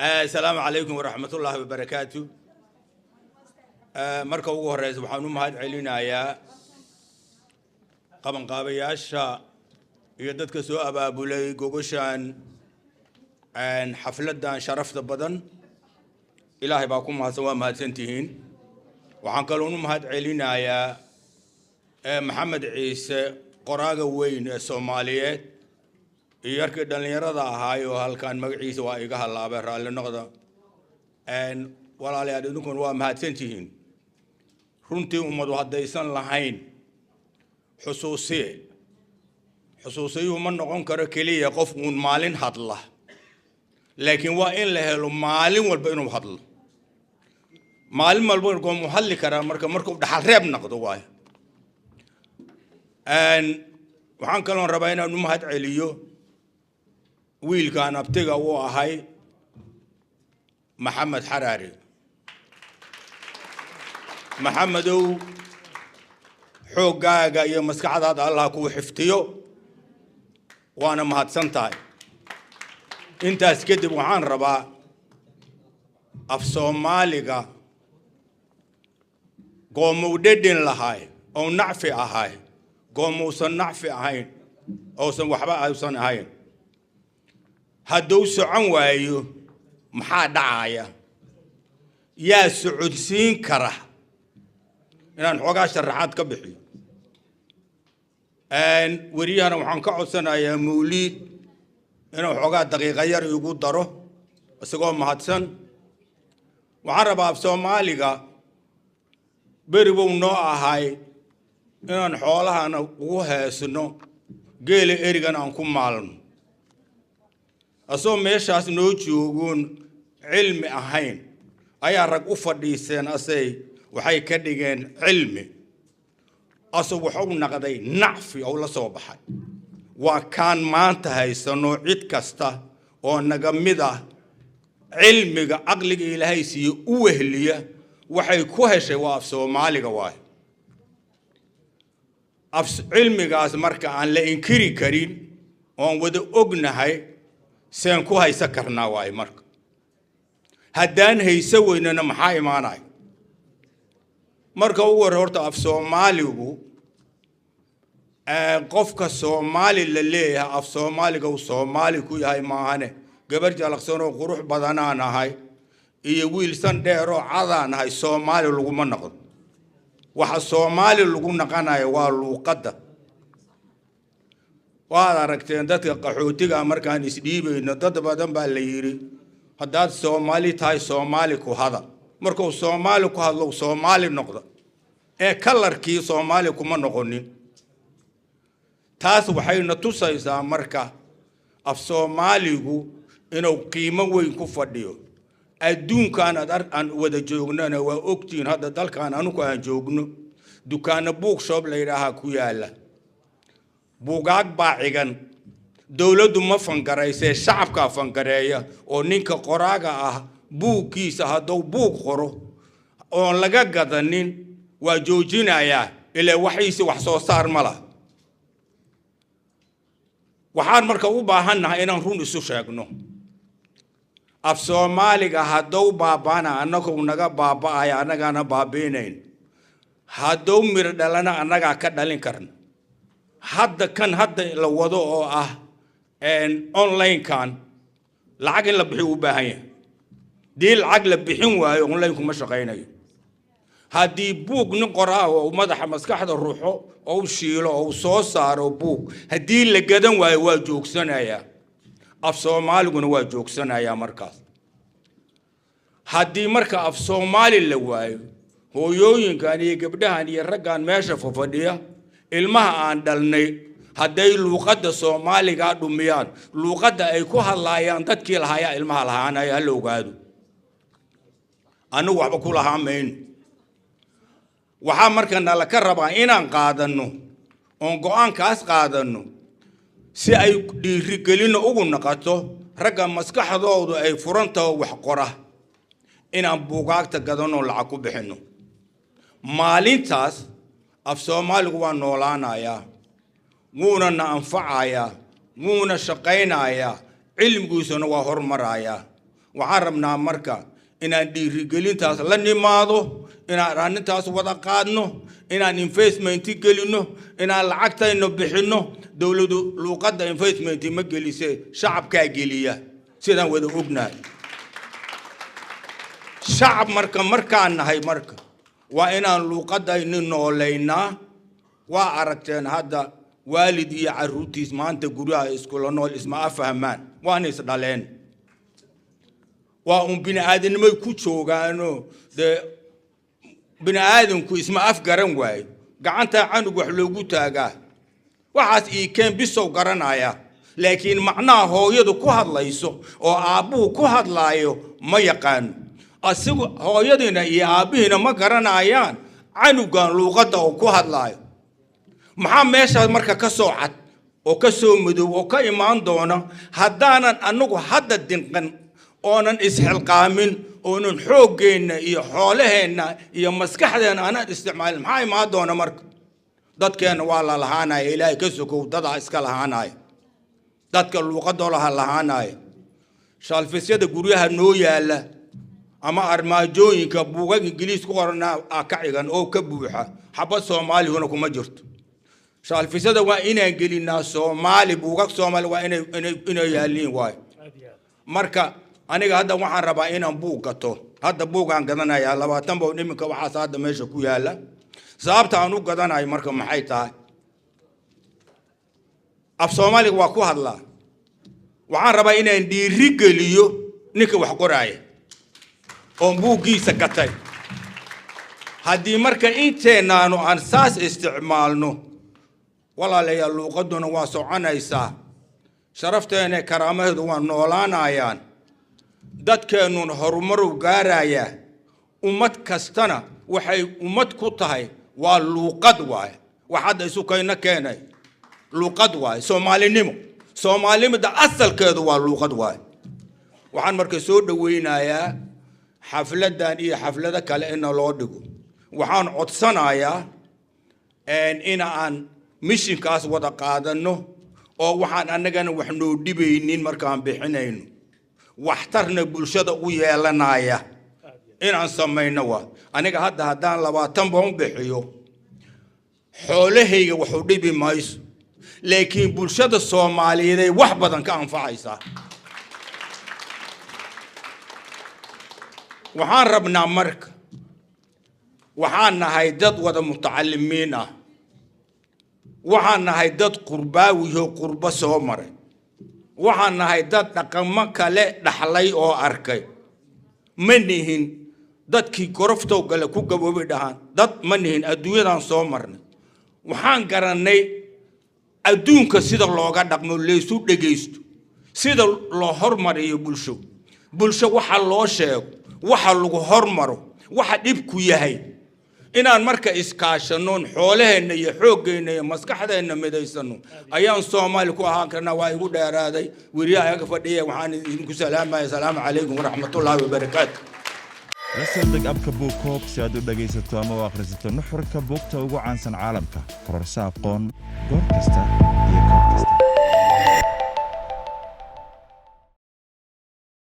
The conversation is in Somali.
السلام عليكم ورحمة الله وبركاته. مركب وهرز وحنو مهد علينا يا قبن قابياشا يدك سوء أبو لي جوجشان عن حفلة دان شرفت بدن إلهي باكم ما سوا مهد سنتين وحنقولون مهد علينا يا محمد عيسى قراغ وين الصوماليات يركض دلنيرة هاي وهالكان مقعيس وإيجاه الله برا للنقطة أن ولا لا يدونكم وما هتنتهين رنتي ومدو هدايسان لهين حسوسية ومن نقول كركلي يقف من مالين هطلة لكن وإن له مالين والبينهم هطلة مالين مالبون قوم محل كرام مركب دحال ريب نقطة واي أن وحن كلون ربعنا نمهد عليو ويل كان أبتغى وهاي محمد حراري محمدو حوقاقا يا مسكعد هذا الله كو حفتيو وانا مهد سنتاي انت اسكدب وحان ربا اف صوماليقا قومو ددين لهاي او نعفي اهاي قومو سن نعفي اهاي او سن وحبا ايوسن اهاي هدو سعون وايو محا دعايا يا سعودسين كره إن حقا شرحات كبحي أن وريانا وحن كعسنا يا موليد إنه حقا دقيقة غير يقول داره بس قوم مهتسن وعربا في سوماليغا بربو نوع هاي إن حولها أنا وها سنو قيل إيرغان أنكم مالن أصو ميشاس نوجوغون علم أهين أيا رق أفرديسين أسي وحي كدغين علمي أصو وحو نقدي نعفي أو لصوبحي وكان مانتا هيسانو عيد كستا oo naga mid ah cilmiga aqliga Ilaahay siiyo u wehliya waxay ku heshay waa af Soomaaliga waay af cilmigaas marka aan la inkiri karin oo wada ognahay seen ku haysa karnaa waay marka haddaan haysa weynana maxaa imaanay marka uu war horta af Soomaaligu qofka Soomaali la leeyahay af Soomaaliga uu Soomaali ku yahay maahane gabar jalaqsan oo qurux badan aan ahay iyo wiil san dheer oo cadaan ahay Soomaali lagu ma noqdo waxa Soomaali lagu naqanayo waa luuqada waad aragteen dadka qaxootiga markaan isdhiibayno dad badan baa la yiri haddaad Soomaali tahay Soomaali ku hada markuu Soomaali ku hadlo Soomaali noqdo ee kalarkii Soomaali kuma noqonin taas waxayna tusaysaa marka af Soomaaligu inuu qiimo weyn ku fadhiyo adduunkan aan wada joognana waa ogtiin hadda dalkan aanu ku aan joogno dukaana bookshop la yiraahdo ku yaala buugaag baacigan dawladdu ma fangareysay shacabka fangareeya oo ninka qoraaga ah buugkiisa haduu buug qoro oo laga gadanin waa joojinaya ilaa waxiisi wax soo saar mala waxaan marka u baahanahay inaan run isu sheegno af Soomaaliga haduu baabana anagoo naga baaba'ay anagana baabeenayn haduu mir dhalana anaga ka dhalin karna hadda kan hadda la wado oo ah online kan lacag in la bixiyo u baahan yahay dii lacag la bixin waayo online kuma shaqeynayo haddii buug nin qoraa oo madaxa maskaxda ruuxo oo shiilo oo soo saaro buug haddii la gadan waayo waa joogsanaya af Soomaaliguna waa joogsanaya markaas haddii marka af Soomaali la waayo hooyooyinkan iyo gabdhahan iyo raggan meesha fadhiya ilmaha aan dhalnay hadday luuqada Soomaaliga dhumiyaan luuqada ay ku hadlayaan dadkii lahaaya ilmaha lahaanaya la ogaado anu waxba ku lahaamayn waxa markan la ka rabaa inaan qaadano oo go'aankaas qaadano si ay dhiirigelin ugu noqoto ragga maskaxdoodu ay furantahay wax qora inaan buugaagta gadano lacag ku bixino maalintaas af Soomaaligu waa noolaanaya wuuna na anfacaya wuuna shaqeynaya cilmigiisuna waa hormaraya وعربنا مركا إن ديرجلين تاس لني ماضو إن ران تاس وضع قادنو إن إنفستمنت تجلينو إن العقد إنه بحنو دولة لوقت إنفستمنت مجلسة شعب كاجلية سيدا وذا أبناء شعب مركا هاي مركا وإن لوقت إنه لينا وعرفتين هذا والدي عروتي ما أنت قرية إسكولانول اسمه أفهمان وأنا إسرائيلين بني آدم ما يكوتشوا كانوا ده بني آدم كو اسمه أفقرن واي قعنت عنو وحلوقوتها جا وحاس كان بيسو قرنايا لكن معناه هو يدو كهاد لايسو أو أبوه كهاد لايو ما يقان أسيق هو يدنا أبينا ما قرنايان عنو كان لغته كهاد لايو maxaa meesha marka ka soo cad oo ka soo madow oo ka imaan doona haddaanan anagu hadda dinqan oonan isxilqaamin oonan xooggeena iyo xoolaheena iyo maskaxdeena aanan isticmaalin maxaa imaan doona marka dadkeena waa la lahaanaya ilaahay ka sokow dadaa iska lahaanaya dadka luuqadooda ha lahaanaya shalfisyada guryaha noo yaala ama armaajooyinka buugag ingiliis ku qoranaa ka cigan oo ka buuxa xabad soomaaliyuna kuma jirto شالفيسدا وإنا قلنا سومالي بوقك سومالي وإنا يالين واي مركا أنا هذا وحن ربا إنا بوقته هذا بوقان قدنا يا الله وتنبو نمك وحاس هذا ماشي كويا لا صابت عنو قدنا يا مركا محيطها أب سومالي واكو هذا وحن ربا إنا ندي رجليو نك وحقراي أم بوقي سكتاي هذه مركا إنتنا نو أنساس استعمالنو والله ليا لوقدنا واسعنا يسا شرفتنا كرامه دوان نولانا يان دات كانون هرمرو غارايا أمت كستنا وحي أمت كتاي واللوقد واي وحد يسوكينا كيناي لوقد واي سومالي نمو سومالي مدى أصل كذا واللوقد واي وحن مركزو دوينا يا حفلة دانية حفلة كالإنا لودقو وحن عطسنا يا إنا أن مشين كاس ودا قادنو أو وحن أنجنا وحنو دبينين مركان بحنينو واحترنا بلشة ويا لنايا إن عن سمينوا أنا هذا هدان لوا تنبهم بحيو حوله وحودي بمايس لكن بلشة الصومالية ذي وحبة كان فايسة وحن ربنا مرك وحن هيدد ودا متعلمين waxaan nahay dad qurbaawi oo qurba soo maray waxaan nahay dad dhaqamo kale dhaxlay oo arkay manihin dadkii korofto gale ku gaboobay dhahan dad manihin adduunyadan soo marnay waxaan garanay adduunka sida looga dhaqmo leesu dhageysto sida loo hormariyo bulsho waxa loo sheego waxa lagu hormaro waxa dhib ku yahay inaan marka iskaashanoon xoolaheena iyo xooggeena iyo maskaxdeena midaysano ayaan Soomaali ku ahaan karnaa waa igu dheeraaday wariyaha fadhiya waxaan idinku salaamayaa salaamu calaykum waraxmatullaahi wabarakaatuh rasadeg abka buukoop si aad u dhagaysato ama u akhrisato nuxurka buugta ugu caansan caalamka kororsa aqoon goor kasta iyo goob kasta